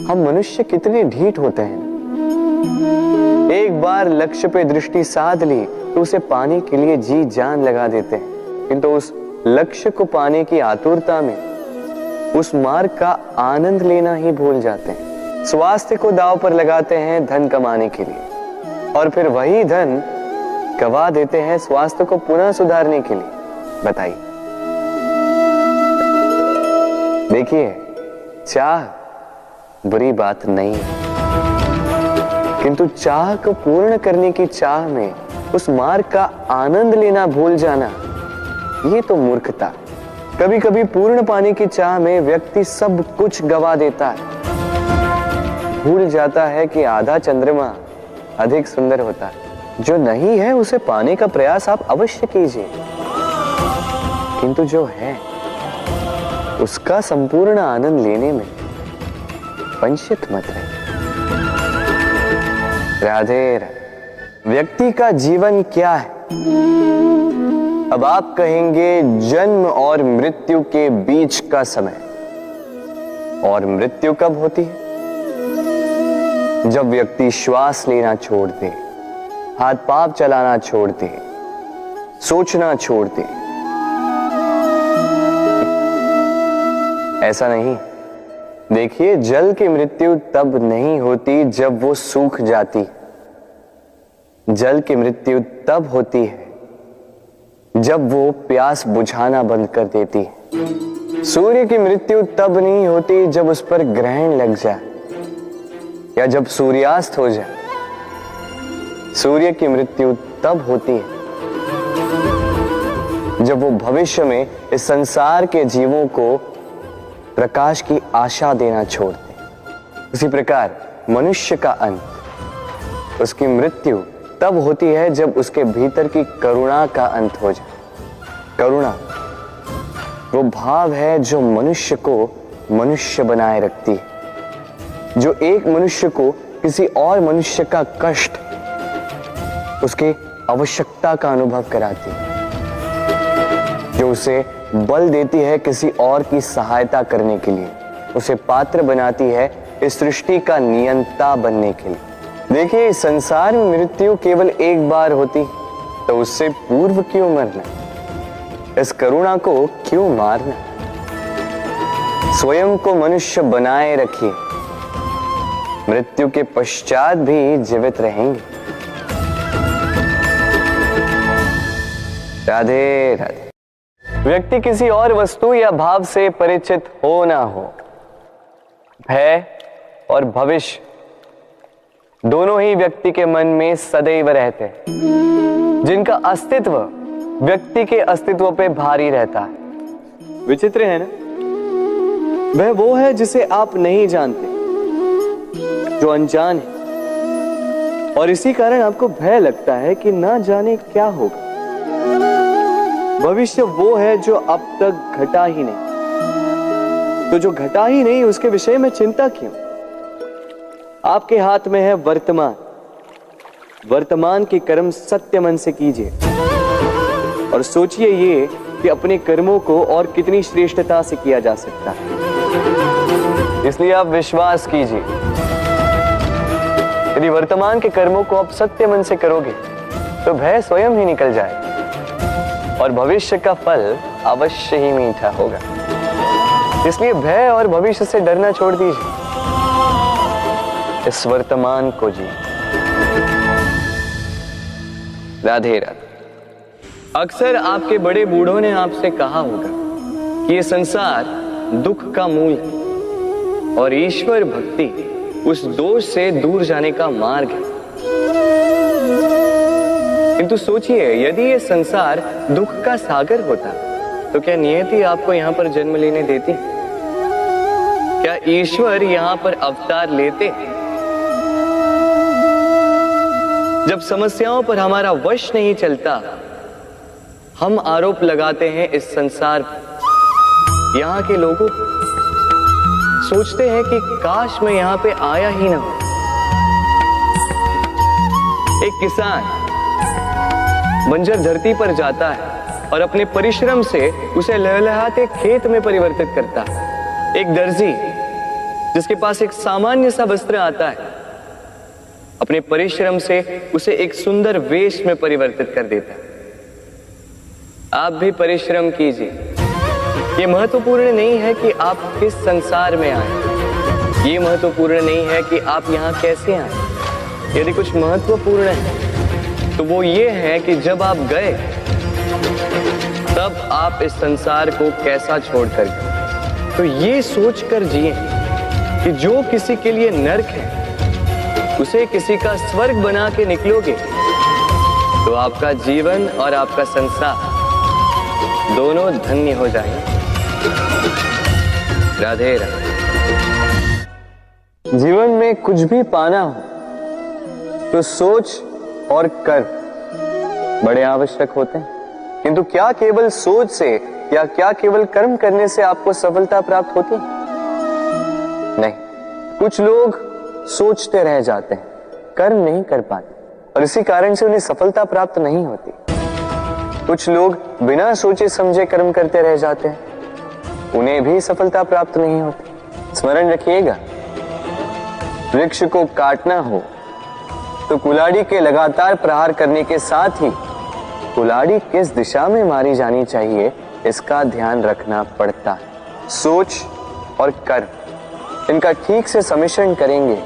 हम मनुष्य कितने ढीठ होते हैं। एक बार लक्ष्य पे दृष्टि साध ली तो उसे पाने के लिए जी जान लगा देते हैं, किंतु उस लक्ष्य को पाने की आतुरता में उस मार्ग का आनंद लेना ही भूल जाते हैं। स्वास्थ्य को दांव पर लगाते हैं धन कमाने के लिए, और फिर वही धन गवा देते हैं स्वास्थ्य को पुनः सुधारने के लिए। बताइए। देखिए, चाह बुरी बात नहीं है, किंतु चाह को पूर्ण करने की चाह में उस मार्ग का आनंद लेना भूल जाना, ये तो मूर्खता। कभी कभी पूर्ण पाने की चाह में व्यक्ति सब कुछ गवा देता है, भूल जाता है कि आधा चंद्रमा अधिक सुंदर होता है। जो नहीं है उसे पाने का प्रयास आप अवश्य कीजिए, किंतु जो है उसका संपूर्ण आनंद लेने में वंचित मत रहिए। राधे राधे। व्यक्ति का जीवन क्या है? अब आप कहेंगे जन्म और मृत्यु के बीच का समय। और मृत्यु कब होती है? जब व्यक्ति श्वास लेना छोड़ दे, हाथ पांव चलाना छोड़ दे, सोचना छोड़ दे। ऐसा नहीं। देखिए, जल की मृत्यु तब नहीं होती जब वो सूख जाती। जल की मृत्यु तब होती है जब वो प्यास बुझाना बंद कर देती है। सूर्य की मृत्यु तब नहीं होती जब उस पर ग्रहण लग जाए या जब सूर्यास्त हो जाए। सूर्य की मृत्यु तब होती है जब वो भविष्य में इस संसार के जीवों को प्रकाश की आशा देना छोड़ दे। उसी प्रकार मनुष्य का अंत, उसकी मृत्यु तब होती है जब उसके भीतर की करुणा का अंत हो जाए। करुणा वो भाव है जो मनुष्य को मनुष्य बनाए रखती है, जो एक मनुष्य को किसी और मनुष्य का कष्ट, उसकी आवश्यकता का अनुभव कराती है, जो उसे बल देती है किसी और की सहायता करने के लिए, उसे पात्र बनाती है इस सृष्टि का नियंता बनने के लिए। देखिए, इस संसार में मृत्यु केवल एक बार होती, तो उससे पूर्व क्यों मरना? इस करुणा को क्यों मारना? स्वयं को मनुष्य बनाए रखिए, मृत्यु के पश्चात भी जीवित रहेंगे। राधे राधे। व्यक्ति किसी और वस्तु या भाव से परिचित हो ना हो, भय और भविष्य दोनों ही व्यक्ति के मन में सदैव रहते हैं, जिनका अस्तित्व व्यक्ति के अस्तित्व पे भारी रहता है। विचित्र है ना? वह वो है जिसे आप नहीं जानते, जो अनजान है, और इसी कारण आपको भय लगता है कि ना जाने क्या होगा। भविष्य वो है जो अब तक घटा ही नहीं, तो जो घटा ही नहीं उसके विषय में चिंता क्यों? आपके हाथ में है वर्तमान। वर्तमान के कर्म सत्य मन से कीजिए और सोचिए ये कि अपने कर्मों को और कितनी श्रेष्ठता से किया जा सकता है। इसलिए आप विश्वास कीजिए, यदि वर्तमान के कर्मों को आप सत्य मन से करोगे तो भय स्वयं ही निकल जाएगा और भविष्य का फल अवश्य ही मीठा होगा। इसलिए भय और भविष्य से डरना छोड़ दीजिए, इस वर्तमान को जी। राधे राधे। अक्सर आपके बड़े बूढ़ों ने आपसे कहा होगा कि ये संसार दुख का मूल है और ईश्वर भक्ति उस दोष से दूर जाने का मार्ग है। किंतु सोचिए, यदि ये संसार दुख का सागर होता तो क्या नियति आपको यहां पर जन्म लेने देती? क्या ईश्वर यहां पर अवतार लेते? जब समस्याओं पर हमारा वश नहीं चलता, हम आरोप लगाते हैं इस संसार पर, यहां के लोगों पर। सोचते हैं कि काश मैं यहां पे आया ही ना हो। एक किसान बंजर धरती पर जाता है और अपने परिश्रम से उसे लहलहाते खेत में परिवर्तित करता है। एक दर्जी जिसके पास एक सामान्य सा वस्त्र आता है, अपने परिश्रम से उसे एक सुंदर वेश में परिवर्तित कर देता है। आप भी परिश्रम कीजिए। ये महत्वपूर्ण नहीं है कि आप किस संसार में आए, ये महत्वपूर्ण नहीं है कि आप यहाँ कैसे आए। यदि कुछ महत्वपूर्ण है तो वो ये है कि जब आप गए तब आप इस संसार को कैसा छोड़कर गए। तो ये सोचकर जिए कि जो किसी के लिए नरक है उसे किसी का स्वर्ग बना के निकलोगे तो आपका जीवन और आपका संसार दोनों धन्य हो जाएंगे। राधे राधे। जीवन में कुछ भी पाना हो तो सोच और कर बड़े आवश्यक होते हैं, किंतु क्या केवल सोच से या क्या केवल कर्म करने से आपको सफलता प्राप्त होती है? नहीं, कुछ लोग सोचते रह जाते हैं, कर्म नहीं कर पाते और इसी कारण से उन्हें सफलता प्राप्त नहीं होती। कुछ लोग बिना सोचे समझे कर्म करते रह जाते हैं, उन्हें भी सफलता प्राप्त नहीं होती। स्मरण रखिएगा, वृक्ष को काटना हो तो कुल्हाड़ी के लगातार प्रहार करने के साथ ही कुल्हाड़ी किस दिशा में मारी जानी चाहिए इसका ध्यान रखना पड़ता है। सोच और कर्म इनका ठीक से सम्मिश्रण करेंगे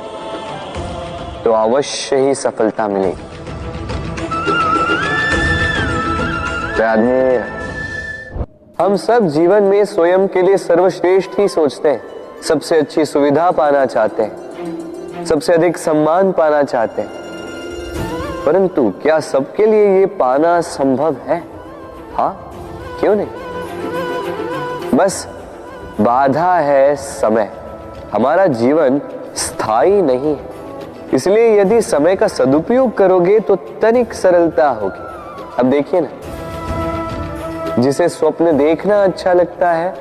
तो अवश्य ही सफलता मिलेगी। राधे। हम सब जीवन में स्वयं के लिए सर्वश्रेष्ठ ही सोचते हैं, सबसे अच्छी सुविधा पाना चाहते हैं, सबसे अधिक सम्मान पाना चाहते हैं, परंतु क्या सबके लिए ये पाना संभव है? हाँ, क्यों नहीं। बस बाधा है समय। हमारा जीवन स्थायी नहीं है, इसलिए यदि समय का सदुपयोग करोगे तो तनिक सरलता होगी। अब देखिए ना, जिसे स्वप्न देखना अच्छा लगता है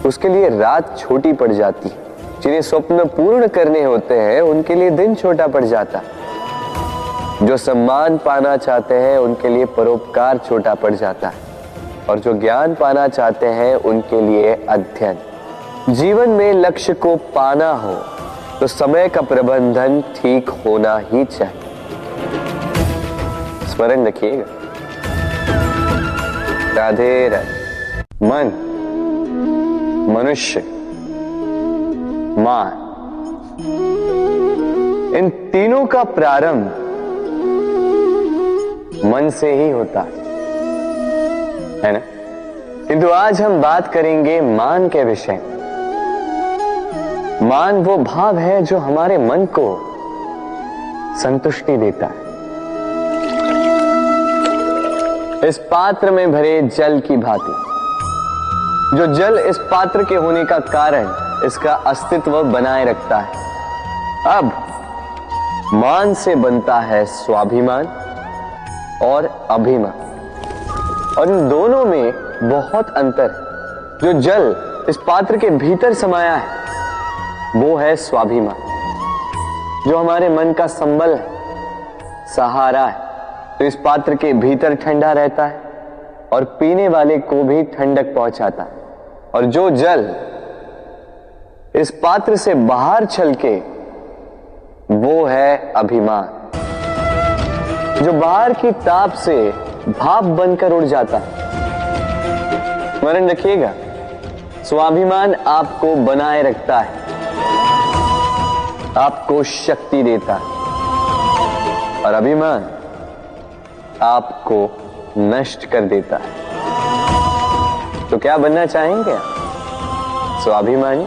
उसके लिए रात छोटी पड़ जाती है, जिन्हें स्वप्न पूर्ण करने होते हैं उनके लिए दिन छोटा पड़ जाता है, जो सम्मान पाना चाहते हैं उनके लिए परोपकार छोटा पड़ जाता है और जो ज्ञान पाना चाहते हैं उनके लिए अध्ययन। जीवन में लक्ष्य को पाना हो तो समय का प्रबंधन ठीक होना ही चाहिए। स्मरण रखिएगा। राधे राधे। मन, मनुष्य, मान, इन तीनों का प्रारंभ मन से ही होता है ना? किंतु आज हम बात करेंगे मान के विषय में। मान वो भाव है जो हमारे मन को संतुष्टि देता है। इस पात्र में भरे जल की भांति, जो जल इस पात्र के होने का कारण इसका अस्तित्व बनाए रखता है। अब मान से बनता है स्वाभिमान और अभिमान, और इन दोनों में बहुत अंतर है। जो जल इस पात्र के भीतर समाया है वो है स्वाभिमान, जो हमारे मन का संबल है, सहारा है, तो इस पात्र के भीतर ठंडा रहता है और पीने वाले को भी ठंडक पहुंचाता है। और जो जल इस पात्र से बाहर छलके वो है अभिमान, जो बाहर की ताप से भाप बनकर उड़ जाता है। स्मरण रखिएगा, स्वाभिमान आपको बनाए रखता है, आपको शक्ति देता है, और अभिमान आपको नष्ट कर देता है। तो क्या बनना चाहेंगे आप? स्वाभिमानी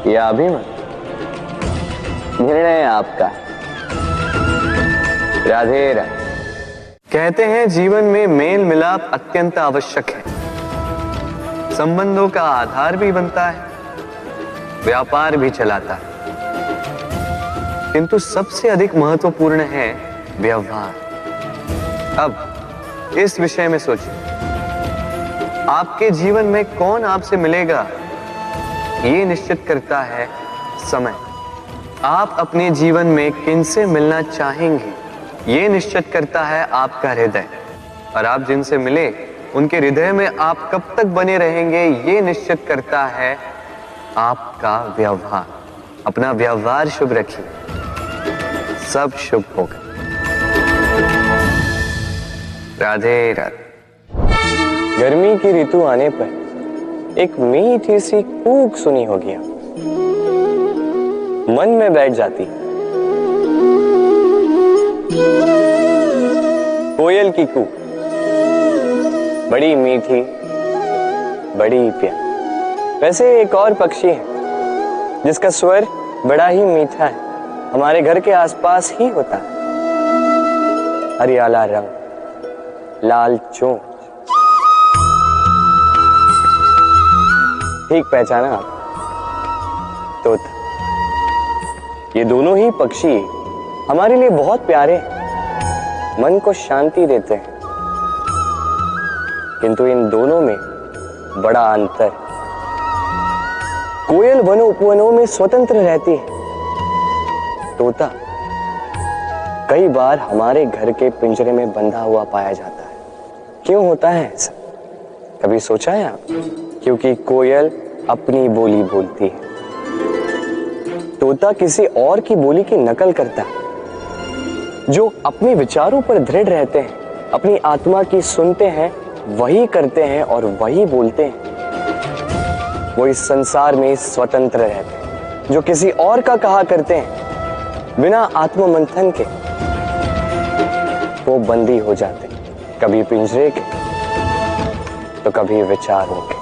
या अभिमान? निर्णय आपका। राधे राधे। कहते हैं जीवन में मेल मिलाप अत्यंत आवश्यक है, संबंधों का आधार भी बनता है, व्यापार भी चलाता है, किंतु सबसे अधिक महत्वपूर्ण है व्यवहार। अब इस विषय में सोचिए, आपके जीवन में कौन आपसे मिलेगा ये निश्चित करता है समय। आप अपने जीवन में किनसे मिलना चाहेंगे ये निश्चित करता है आपका हृदय। और आप जिनसे मिले उनके हृदय में आप कब तक बने रहेंगे ये निश्चित करता है आपका व्यवहार। अपना व्यवहार शुभ रखिए, सब शुभ होगा। राधे राधे। गर्मी की ऋतु आने पर एक मीठी सी कूक सुनी होगी, मन में बैठ जाती। कोयल की कूक बड़ी मीठी, बड़ी प्यारी। वैसे एक और पक्षी है जिसका स्वर बड़ा ही मीठा है, हमारे घर के आसपास ही होता है। हरियाला रंग, लाल चोंच। ठीक पहचाना आप, तोता। ये दोनों ही पक्षी हमारे लिए बहुत प्यारे हैं, मन को शांति देते हैं। किंतु इन दोनों में बड़ा अंतर। कोयल वनों उपवनों में स्वतंत्र रहती है, तोता कई बार हमारे घर के पिंजरे में बंधा हुआ पाया जाता है। क्यों होता है ऐसा, कभी सोचा है आप? क्योंकि कोयल अपनी बोली बोलती है, तोता किसी और की बोली की नकल करता है। जो अपने विचारों पर दृढ़ रहते हैं, अपनी आत्मा की सुनते हैं, वही करते हैं और वही बोलते हैं, वो इस संसार में स्वतंत्र रहते हैं। जो किसी और का कहा करते हैं बिना आत्ममंथन के, वो बंदी हो जाते हैं, कभी पिंजरे के तो कभी विचारों के।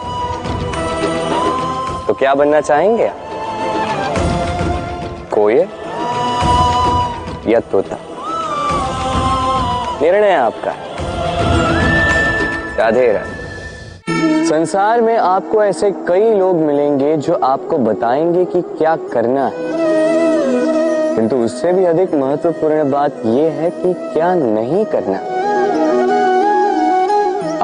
तो क्या बनना चाहेंगे आप, कोयल या तोता? निर्णय आपका। राधे राधे। संसार में आपको ऐसे कई लोग मिलेंगे जो आपको बताएंगे कि क्या करना है, किंतु उससे भी अधिक महत्वपूर्ण बात यह है कि क्या नहीं करना।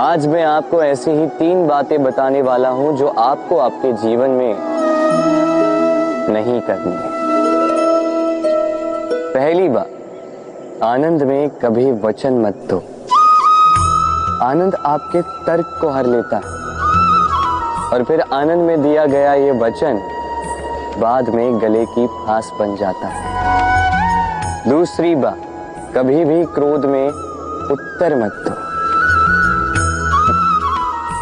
आज मैं आपको ऐसी ही 3 बातें बताने वाला हूं जो आपको आपके जीवन में नहीं करनी है। पहली बात, आनंद में कभी वचन मत दो। आनंद आपके तर्क को हर लेता है और फिर आनंद में दिया गया ये वचन बाद में गले की फांस बन जाता है। दूसरी बात, कभी भी क्रोध में उत्तर मत दो।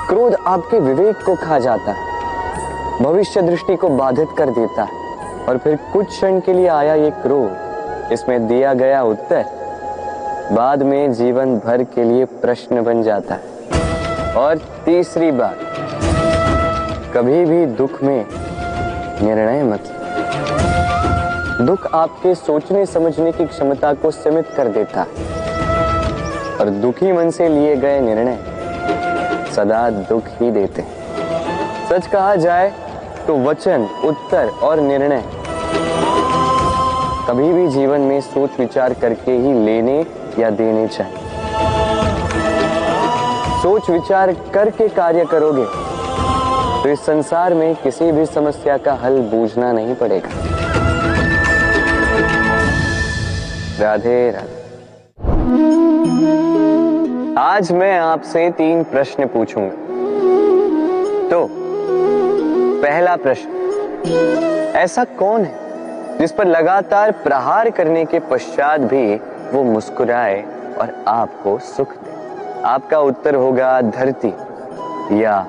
क्रोध आपके विवेक को खा जाता है, भविष्य दृष्टि को बाधित कर देता है और फिर कुछ क्षण के लिए आया ये क्रोध, इसमें दिया गया उत्तर बाद में जीवन भर के लिए प्रश्न बन जाता है। और तीसरी बात, कभी भी दुख में निर्णय मत लो। दुख आपके सोचने समझने की क्षमता को सीमित कर देता है और दुखी मन से लिए गए निर्णय सदा दुख ही देते हैं। सच कहा जाए तो वचन, उत्तर और निर्णय कभी भी जीवन में सोच विचार करके ही लेने या देने चाहिए। सोच विचार करके कार्य करोगे तो इस संसार में किसी भी समस्या का हल बूझना नहीं पड़ेगा। राधे राधे। आज मैं आपसे 3 प्रश्न पूछूंगा। तो पहला प्रश्न, ऐसा कौन है जिस पर लगातार प्रहार करने के पश्चात भी वो मुस्कुराए और आपको सुख दे? आपका उत्तर होगा धरती या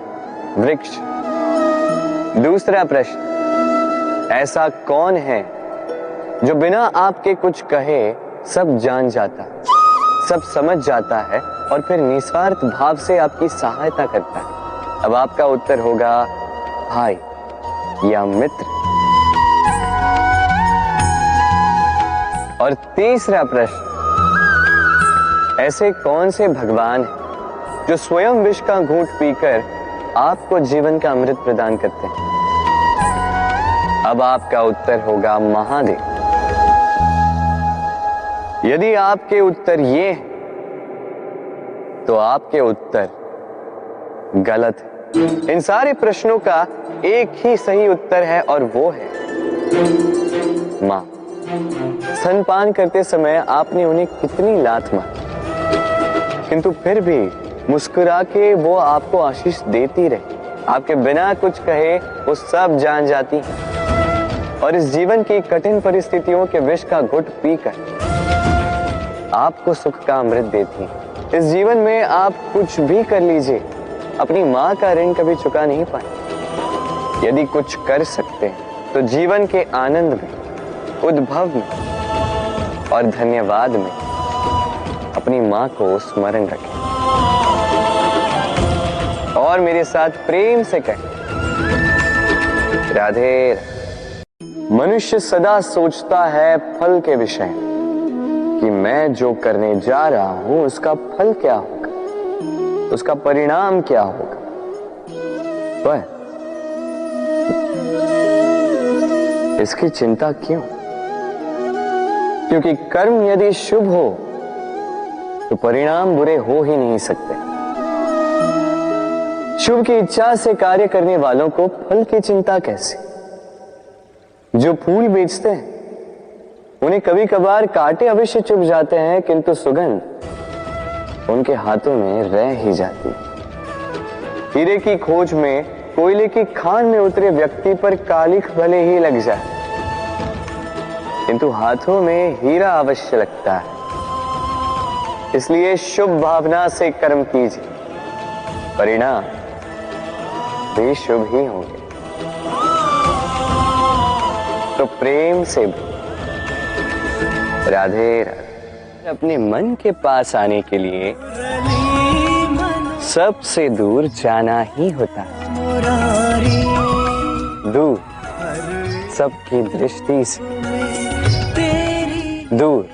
वृक्ष। दूसरा प्रश्न, ऐसा कौन है जो बिना आपके कुछ कहे सब जान जाता, सब समझ जाता है और फिर निस्वार्थ भाव से आपकी सहायता करता है? अब आपका उत्तर होगा भाई या मित्र। और तीसरा प्रश्न, ऐसे कौन से भगवान हैं जो स्वयं विष का घूंट पीकर आपको जीवन का अमृत प्रदान करते हैं? अब आपका उत्तर होगा महादेव। यदि आपके उत्तर ये हैं, तो आपके उत्तर गलत है। इन सारे प्रश्नों का एक ही सही उत्तर है और वो है मां। स्तनपान करते समय आपने उन्हें कितनी लात मारी? किंतु फिर भी मुस्कुरा के वो आपको आशीष देती रही। आपके बिना कुछ कहे वो सब जान जाती है और इस जीवन की कठिन परिस्थितियों के विष का घुट पीकर आपको सुख का अमृत देती है। इस जीवन में आप कुछ भी कर लीजिए, अपनी माँ का ऋण कभी चुका नहीं पाए। यदि कुछ कर सकते हैं तो जीवन के आनंद में, उद्भव में और धन्यवाद में अपनी माँ को स्मरण रखें और मेरे साथ प्रेम से कहें, राधे। मनुष्य सदा सोचता है फल के विषय कि मैं जो करने जा रहा हूं उसका फल क्या होगा, उसका परिणाम क्या होगा। पर इसकी चिंता क्यों? क्योंकि कर्म यदि शुभ हो तो परिणाम बुरे हो ही नहीं सकते। शुभ की इच्छा से कार्य करने वालों को फल की चिंता कैसे? जो फूल बेचते हैं उन्हें कभी कभार कांटे अवश्य चुभ जाते हैं, किंतु सुगंध उनके हाथों में रह ही जाती है। हीरे की खोज में कोयले की खान में उतरे व्यक्ति पर कालिख भले ही लग जाए, किंतु हाथों में हीरा अवश्य लगता है। इसलिए शुभ भावना से कर्म कीजिए, परिणाम भी शुभ ही होंगे। तो प्रेम से राधे राधे। अपने मन के पास आने के लिए सबसे दूर जाना ही होता है। दूर सबकी दृष्टि से, दूर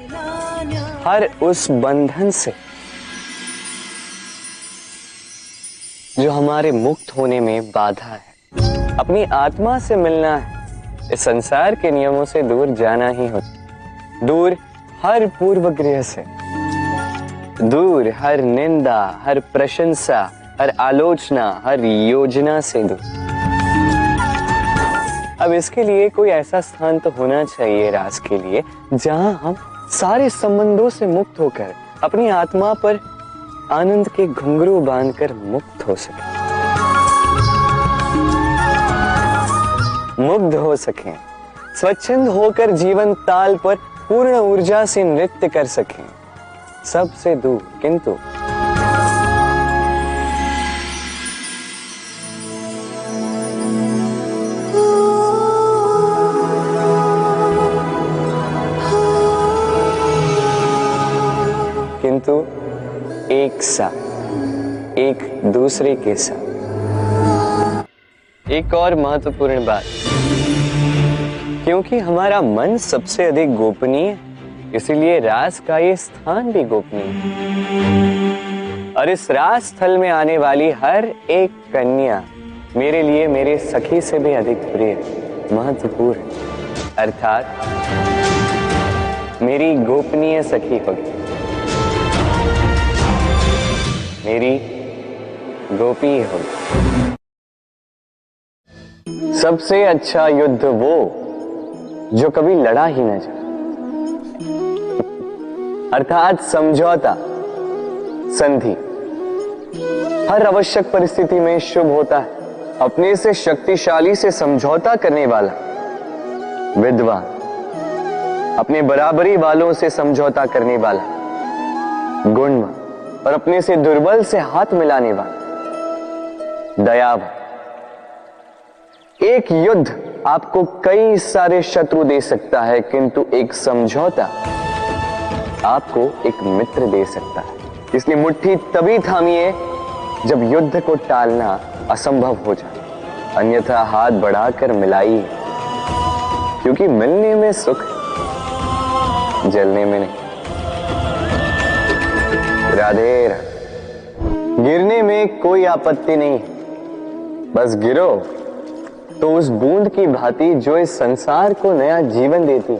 हर उस बंधन से जो हमारे मुक्त होने में बाधा है। अपनी आत्मा से मिलना है, इस संसार के नियमों से दूर जाना ही होता। दूर हर पूर्वग्रह से, दूर हर निंदा, हर प्रशंसा, हर आलोचना, हर योजना से दूर। अब इसके लिए कोई ऐसा स्थान तो होना चाहिए रास के लिए जहां हम सारे संबंधों से मुक्त होकर अपनी आत्मा पर आनंद के घुंघरू बांधकर मुक्त हो सके, मुग्ध हो सकें, स्वच्छंद होकर जीवन ताल पर पूर्ण ऊर्जा से नृत्य कर सकें, सबसे दूर। किंतु एक साथ, एक दूसरे के साथ। एक और महत्वपूर्ण बात, क्योंकि हमारा मन सबसे अधिक गोपनीय है, इसीलिए रास का ये स्थान भी गोपनीय है। और इस रास स्थल में आने वाली हर एक कन्या मेरे लिए मेरे सखी से भी अधिक प्रिय, महत्वपूर्ण, अर्थात मेरी गोपनीय सखी होगी, मेरी गोपी होगी। सबसे अच्छा युद्ध वो जो कभी लड़ा ही न जाए, अर्थात समझौता, संधि हर आवश्यक परिस्थिति में शुभ होता है। अपने से शक्तिशाली से समझौता करने वाला विद्वान, अपने बराबरी वालों से समझौता करने वाला गुणवान और अपने से दुर्बल से हाथ मिलाने वाला दयावान। एक युद्ध आपको कई सारे शत्रु दे सकता है, किंतु एक समझौता आपको एक मित्र दे सकता है। इसलिए मुट्ठी तभी थामिए जब युद्ध को टालना असंभव हो जाए, अन्यथा हाथ बढ़ाकर मिलाइए, क्योंकि मिलने में सुख, जलने में नहीं। राधे राधे। गिरने में कोई आपत्ति नहीं है, बस गिरो तो उस बूंद की भांति जो इस संसार को नया जीवन देती,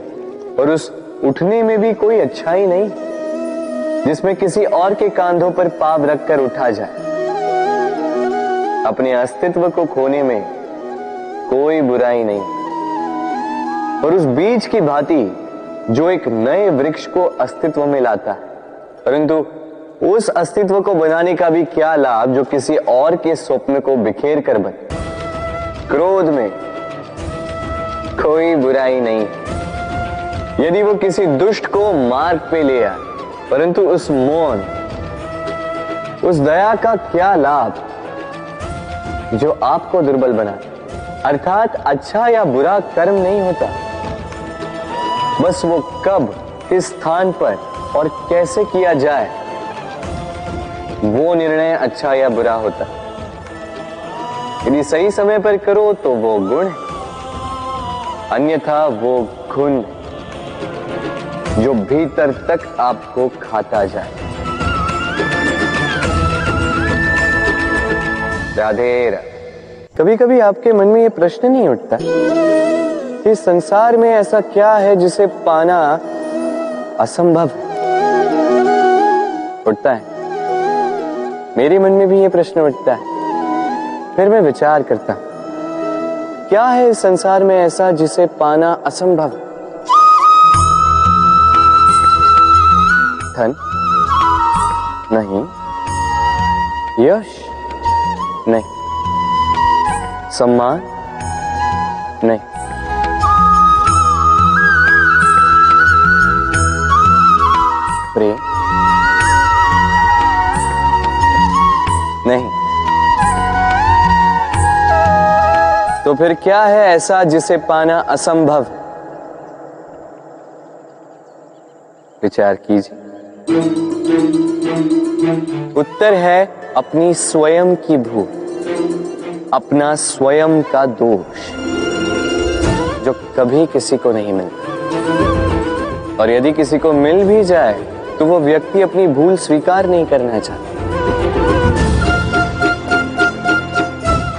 और उस उठने में भी कोई अच्छाई नहीं जिसमें किसी और के कांधों पर पाव रखकर उठा जाए। अपने अस्तित्व को खोने में कोई बुराई नहीं, और उस बीज की भांति जो एक नए वृक्ष को अस्तित्व में लाता है, परंतु उस अस्तित्व को बनाने का भी क्या लाभ जो किसी और के स्वप्न को बिखेर कर बने। क्रोध में कोई बुराई नहीं। यदि वो किसी दुष्ट को मार्ग पे ले आए, परंतु उस मौन, उस दया का क्या लाभ जो आपको दुर्बल बना। अर्थात अच्छा या बुरा कर्म नहीं होता, बस वो कब, किस स्थान पर और कैसे किया जाए, वो निर्णय अच्छा या बुरा होता। यदि सही समय पर करो तो वो गुण है, अन्यथा वो घुन जो भीतर तक आपको खाता जाए। राधे राधे। कभी कभी आपके मन में ये प्रश्न नहीं उठता कि संसार में ऐसा क्या है जिसे पाना असंभव है? उठता है, मेरे मन में भी ये प्रश्न उठता है। फिर मैं विचार करता, क्या है इस संसार में ऐसा जिसे पाना असंभव? धन नहीं, यश नहीं, सम्मान नहीं, प्रेम नहीं। तो फिर क्या है ऐसा जिसे पाना असंभव? विचार कीजिए। उत्तर है अपनी स्वयं की भूल, अपना स्वयं का दोष, जो कभी किसी को नहीं मिलता। और यदि किसी को मिल भी जाए तो वो व्यक्ति अपनी भूल स्वीकार नहीं करना चाहता।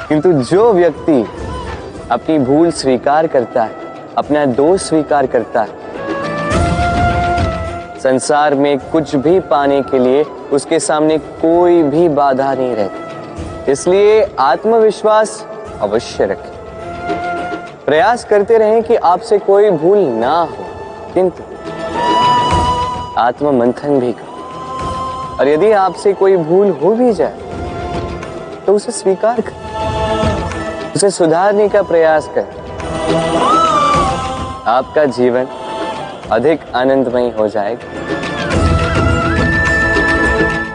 किंतु जो व्यक्ति अपनी भूल स्वीकार करता है, अपना दोष स्वीकार करता है, संसार में कुछ भी पाने के लिए उसके सामने कोई भी बाधा नहीं रहती। इसलिए आत्मविश्वास अवश्य रखें। प्रयास करते रहें कि आपसे कोई भूल ना हो, किंतु आत्म मंथन भी करें। और यदि आपसे कोई भूल हो भी जाए तो उसे स्वीकार करें, उसे सुधारने का प्रयास करें। आपका जीवन अधिक आनंदमय हो जाएगा।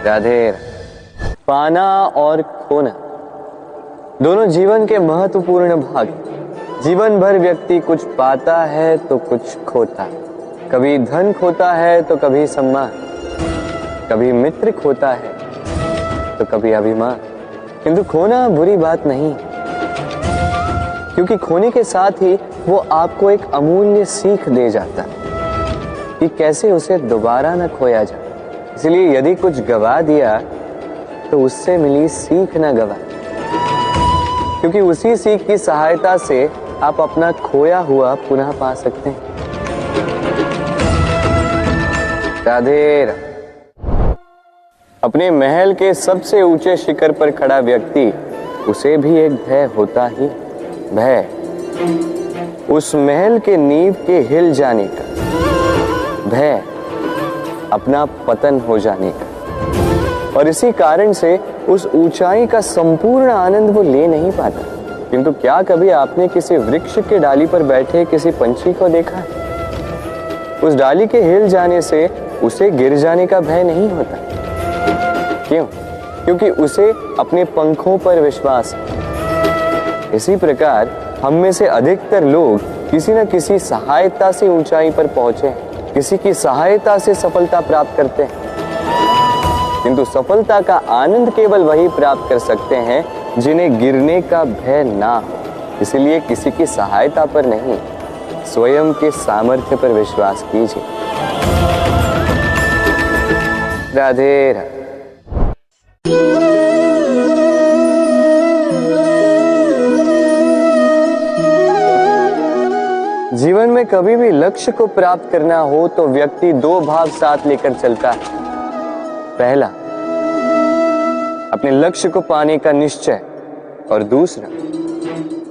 राधे। पाना और खोना दोनों जीवन के महत्वपूर्ण भाग। जीवन भर व्यक्ति कुछ पाता है तो कुछ खोता है। कभी धन खोता है तो कभी सम्मान, कभी मित्र खोता है तो कभी अभिमान। किंतु खोना बुरी बात नहीं, क्योंकि खोने के साथ ही वो आपको एक अमूल्य सीख दे जाता है कि कैसे उसे दोबारा न खोया जाए। इसलिए यदि कुछ गवा दिया तो उससे मिली सीख न गवा, क्योंकि उसी सीख की सहायता से आप अपना खोया हुआ पुनः पा सकते हैं। राधे राधे। अपने महल के सबसे ऊंचे शिखर पर खड़ा व्यक्ति, उसे भी एक भय होता ही। भय उस महल के नींव के हिल जाने का, भय अपना पतन हो जाने का। और इसी कारण से उस ऊंचाई का संपूर्ण आनंद वो ले नहीं पाता। किंतु क्या कभी आपने किसी वृक्ष के डाली पर बैठे किसी पंछी को देखा है? उस डाली के हिल जाने से उसे गिर जाने का भय नहीं होता। क्यों? क्योंकि उसे अपने पंखों पर विश्वास है। इसी प्रकार हम में से अधिकतर लोग किसी न किसी सहायता से ऊंचाई पर पहुंचे, किसी की सहायता से सफलता प्राप्त करते हैं। किंतु सफलता का आनंद केवल वही प्राप्त कर सकते हैं जिन्हें गिरने का भय ना हो। इसलिए किसी की सहायता पर नहीं, स्वयं के सामर्थ्य पर विश्वास कीजिए। राधे राधे। जीवन में कभी भी लक्ष्य को प्राप्त करना हो तो व्यक्ति दो भाव साथ लेकर चलता है। पहला, अपने लक्ष्य को पाने का निश्चय, और दूसरा,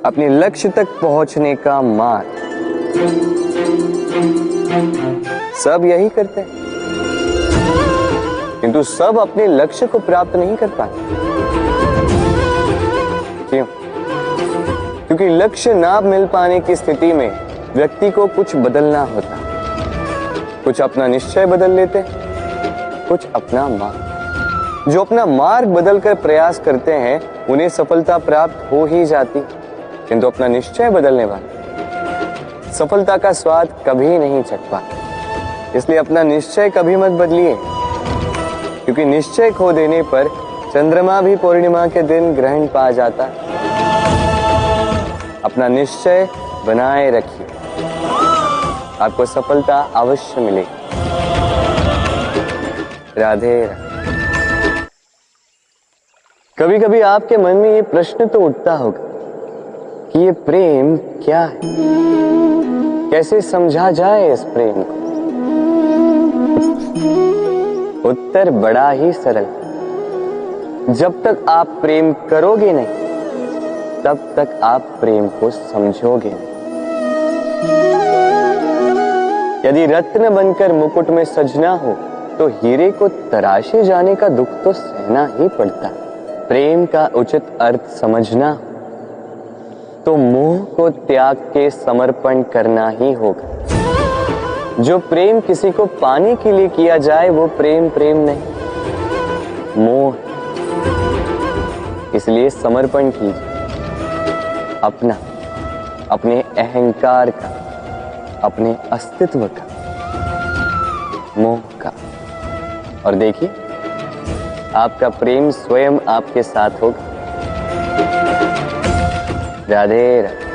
अपने लक्ष्य तक पहुंचने का मार्ग। सब यही करते हैं। किंतु सब अपने लक्ष्य को प्राप्त नहीं कर पाते। क्यों? क्योंकि लक्ष्य ना मिल पाने की स्थिति में व्यक्ति को कुछ बदलना होता, कुछ अपना निश्चय बदल लेते, कुछ अपना मार्ग। जो अपना मार्ग बदलकर प्रयास करते हैं उन्हें सफलता प्राप्त हो ही जाती, किंतु अपना निश्चय बदलने वाले सफलता का स्वाद कभी नहीं चख पाते। इसलिए अपना निश्चय कभी मत बदलिए, क्योंकि निश्चय खो देने पर चंद्रमा भी पूर्णिमा के दिन ग्रहण पा जाता। अपना निश्चय बनाए रखिए, आपको सफलता अवश्य मिलेगी। राधे राधे। कभी कभी आपके मन में ये प्रश्न तो उठता होगा कि ये प्रेम क्या है, कैसे समझा जाए इस प्रेम को। उत्तर बड़ा ही सरल, जब तक आप प्रेम करोगे नहीं तब तक आप प्रेम को समझोगे नहीं। यदि रत्न बनकर मुकुट में सजना हो तो हीरे को तराशे जाने का दुख तो सहना ही पड़ता। प्रेम का उचित अर्थ समझना तो मोह को त्याग के समर्पण करना ही होगा। जो प्रेम किसी को पाने के लिए किया जाए वो प्रेम प्रेम नहीं, मोह। इसलिए समर्पण कीजिए अपना, अपने अहंकार का, अपने अस्तित्व का, मोह का, और देखिए आपका प्रेम स्वयं आपके साथ होगा। राधे राधे।